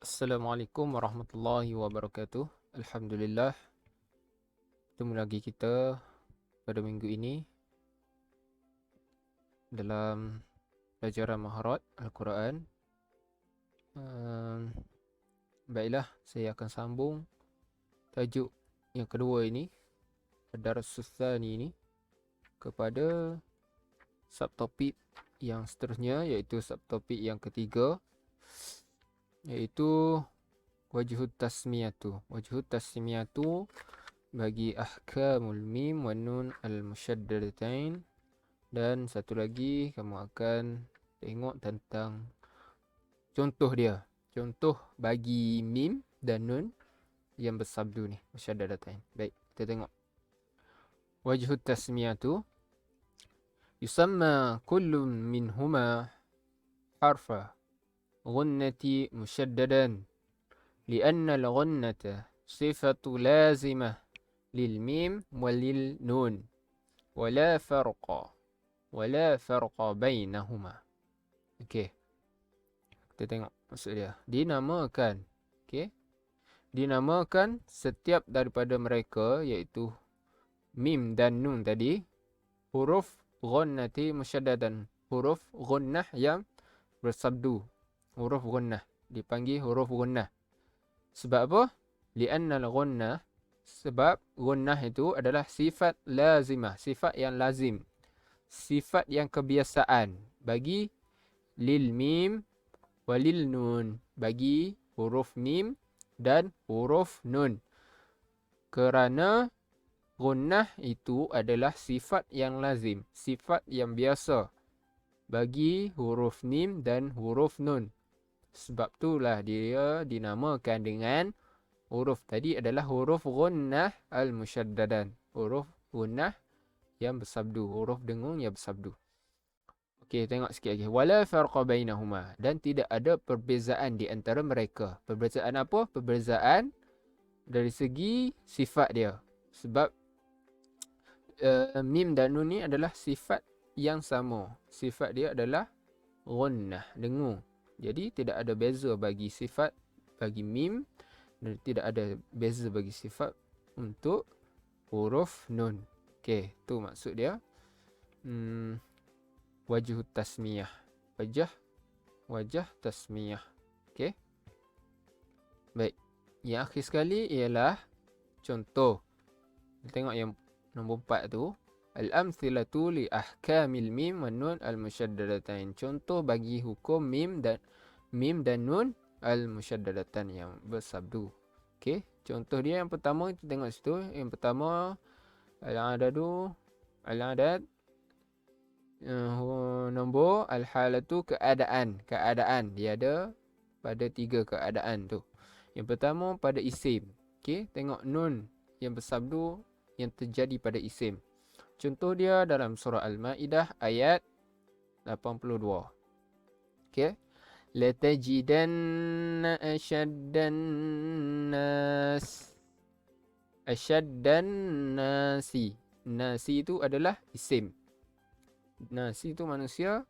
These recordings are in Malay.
Assalamualaikum warahmatullahi wabarakatuh. Alhamdulillah, bertemu lagi kita pada minggu ini dalam pelajaran Maharat Al-Quran. Baiklah, saya akan sambung tajuk yang kedua ini, Ad-Darsus Tsani ini, kepada subtopik yang seterusnya, iaitu subtopik yang ketiga, iaitu Wajhut Tasmiyatu. Wajhut Tasmiyatu bagi ahkamul mim wa nun al-musyaddadatain. Dan satu lagi kamu akan tengok tentang contoh dia. Contoh bagi mim dan nun yang bersabdu ni, musyaddadatain. Baik, kita tengok. Wajhut tasmiyatu yusamma kullu minhuma harfa ghunnati musyaddadan lianna al-ghunnata sifatu lazimah lil mim walil nun wala farqa bainahuma. Okey, kita tengok maksud dia. Dinamakan, okey, dinamakan setiap daripada mereka, iaitu mim dan nun tadi, huruf ghunnati musyaddadan, huruf ghunnah yang bersabdu. Huruf ghunnah dipanggil huruf ghunnah. Sebab apa? Li'anna al-ghunnah, sebab ghunnah itu adalah sifat lazimah, sifat yang lazim, sifat yang kebiasaan bagi lil mim walil nun, bagi huruf mim dan huruf nun. Kerana gunnah itu adalah sifat yang lazim, sifat yang biasa bagi huruf mim dan huruf nun. Sebab itulah dia dinamakan dengan huruf tadi adalah huruf gunnah al-musyaddadan, huruf gunnah yang bersabdu, huruf dengung yang bersabdu. Okey, tengok sikit lagi. Wala farqa bainahuma, dan tidak ada perbezaan di antara mereka. Perbezaan apa? Perbezaan dari segi sifat dia. Sebab mim dan nun ni adalah sifat yang sama. Sifat dia adalah gunnah, dengung. Jadi tidak ada beza bagi sifat bagi mim dan tidak ada beza bagi sifat untuk huruf nun. Okey, tu maksud dia. Wajhut tasmiyah. Wajah tasmiyah. Okey. Baik. Yang akhir sekali ialah contoh. Kita tengok yang nombor 4 tu. Al-amthilatu li ahkamil mim wa nun al-musyaddadatain. Contoh bagi hukum mim dan nun al-musyaddadatan yang bersabdu. Okey, contoh dia yang pertama kita tengok situ. Yang pertama al-adad nombor al-halatu keadaan. Dia ada pada 3 keadaan tu. Yang pertama pada isim. Okey, tengok nun yang bersabdu yang terjadi pada isim. Contoh dia dalam surah Al-Maidah ayat 82. Okey. Latajidanna ashaddan nasi. Nasi itu adalah isim. Nasi itu manusia.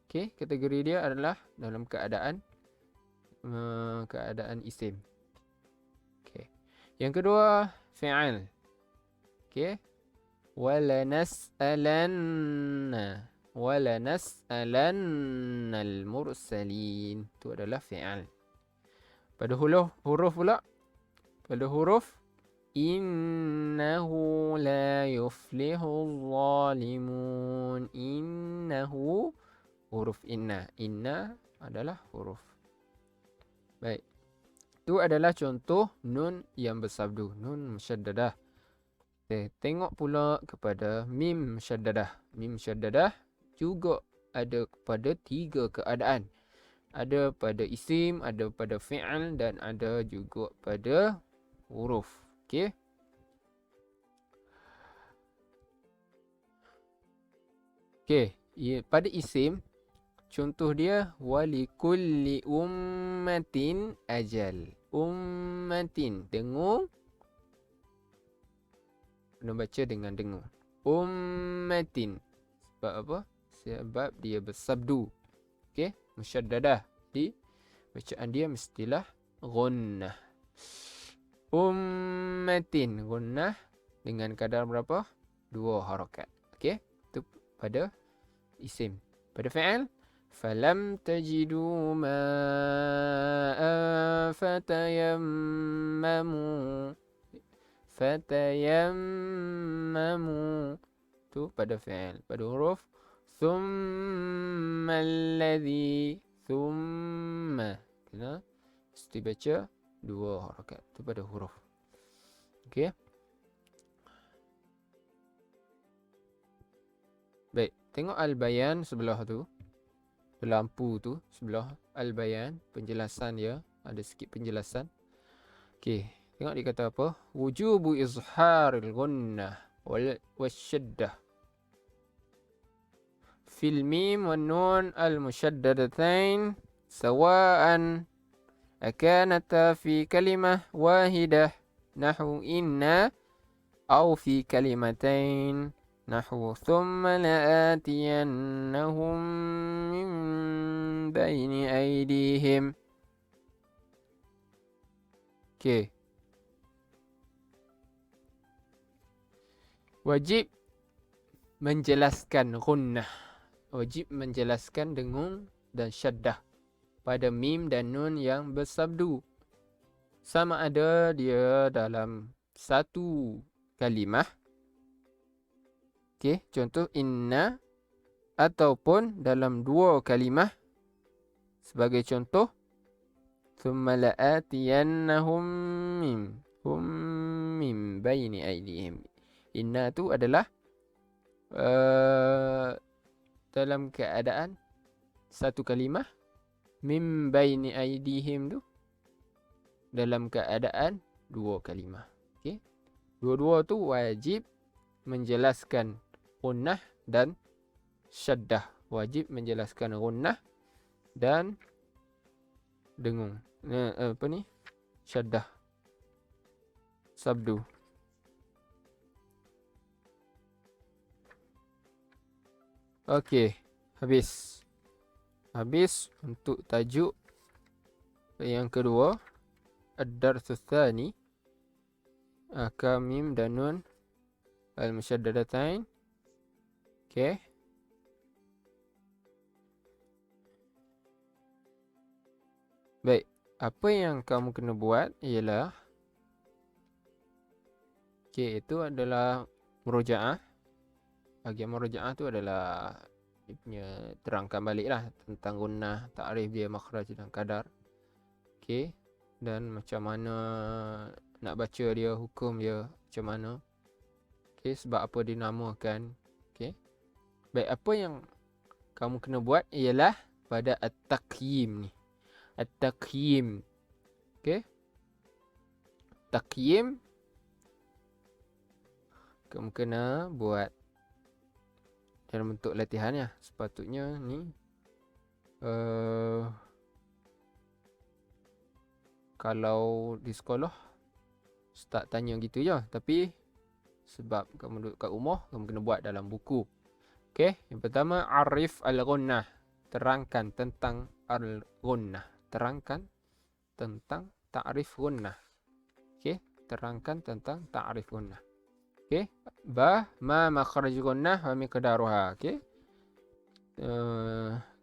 Okey, kategori dia adalah dalam keadaan isim. Okey. Yang kedua fi'il. Okey. Walanas'alanna al-mursalin. Itu adalah fi'il. Pada huruf pula. Pada huruf innahu la yuflihul zalimun. Innahu huruf inna. Inna adalah huruf. Baik. Itu adalah contoh nun yang bersabdu, nun musyaddadah. Okay, tengok pula kepada mim musyaddadah. Mim musyaddadah juga ada pada 3 keadaan. Ada pada isim, ada pada fi'il dan ada juga pada huruf. Okey. Okey, pada isim contoh dia walikulli ummatin ajal. Ummatin dengung. Kena baca dengan dengung. Ummatin. Sebab apa? Sebab dia bersabdu. Okey, musyaddadah. Di bacaan dia mestilah gunnah. Ummatin gunnah dengan kadar berapa? 2 harakat. Okey, itu pada isim. Pada fi'il, falam tajidu ma'an fatayammamu. Fatayammamu. Tu pada fi'il. Pada huruf, thumma alladhi. Thumma. Kena mesti baca 2 harakat. Tu pada huruf. Okey. Baik, tengok al-bayan sebelah tu. Lampu tu sebelah al-bayan, penjelasan dia, ada sikit penjelasan. Okey, tengok dia kata apa? Wujubu izharil gunnah wal wasyaddah fil mim wan nun al musyaddadatain sawa'an akanata fi kalimah wahidah nahu inna aw fi kalimatain nahu thumma la'atiyannahum min baini aydihim. Okey. Wajib menjelaskan gunnah. Wajib menjelaskan dengung dan syaddah pada mim dan nun yang bersabdu. Sama ada dia dalam satu kalimah. Okey, contoh inna, ataupun dalam 2 kalimah. Sebagai contoh, thumma la'atiyannahum min baini aydihim. Inna tu adalah dalam keadaan satu kalimah. Min baini aydihim tu dalam keadaan 2 kalimah. Okey. Dua-dua tu wajib menjelaskan gunnah dan syaddah. Wajib menjelaskan gunnah dan dengung. Apa ni? Syaddah. Sabdu. Okey, habis. Habis untuk tajuk yang kedua, ad-darsu tsani, ahkam mim dan nun al-musyaddadatain. Okey. Baik, apa yang kamu kena buat ialah, okey, itu adalah murojaah. Bahagian murojaah tu adalah dia punya terangkan balik lah tentang gunnah, takrif dia, makhraj dan kadar. Okey, dan macam mana nak baca dia, hukum dia macam mana. Okey, sebab apa dinamakan. Okey. Baik, apa yang kamu kena buat ialah pada at-taqyim ni. At-taqyim. Okey. Taqyim kamu kena buat dalam bentuk latihan ya. Sepatutnya ni kalau di sekolah start tanya gitu je, tapi sebab kamu duduk kat rumah, kamu kena buat dalam buku. Okey, yang pertama, arif al-gunnah. Terangkan tentang al-gunnah. Terangkan tentang ta'rif gunnah. Okey, terangkan tentang ta'rif gunnah. Okey, ma makhraj gunnah wa miqdaruha. Okey.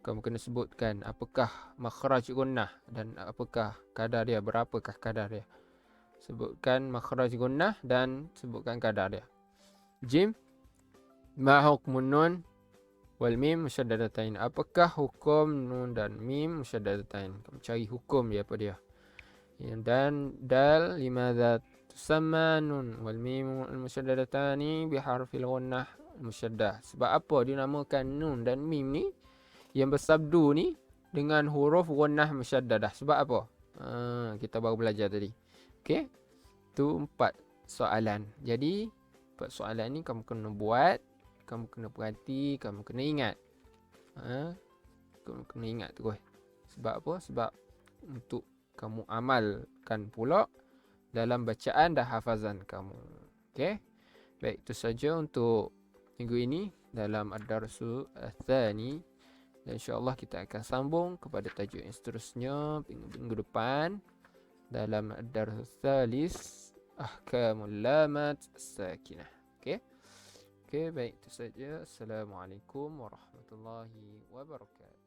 Kamu kena sebutkan apakah makhraj gunnah dan apakah kadar dia, berapakah kadar dia. Sebutkan makhraj gunnah dan sebutkan kadar dia. Jim, ma hukmun nun wal mim musyaddadatain. Apakah hukum nun dan mim musyaddadatain? Kamu cari hukum dia apa dia. Dan dal, limadha tusamma nun wal mim al musyaddadatani biharfil gunnah musyaddah. Sebab apa dinamakan nun dan mim ni yang bersabdu ni dengan huruf gunnah musyaddadah? Sebab apa? Kita baru belajar tadi. Okey. Tu 4 soalan. Jadi 4 soalan ni kamu kena buat, kamu kena perhati, kamu kena ingat. Kamu kena ingat terus. Sebab apa? Sebab untuk kamu amalkan pula dalam bacaan dan hafazan kamu. Okey. Baik, itu saja untuk minggu ini dalam ad-darsu ats-tsani. Dan insya-Allah kita akan sambung kepada tajuk yang seterusnya minggu depan. dalam ad-dars tsalis ahkamul lamat sakinah. Okey. Okey, baik itu saja. Assalamualaikum warahmatullahi wabarakatuh.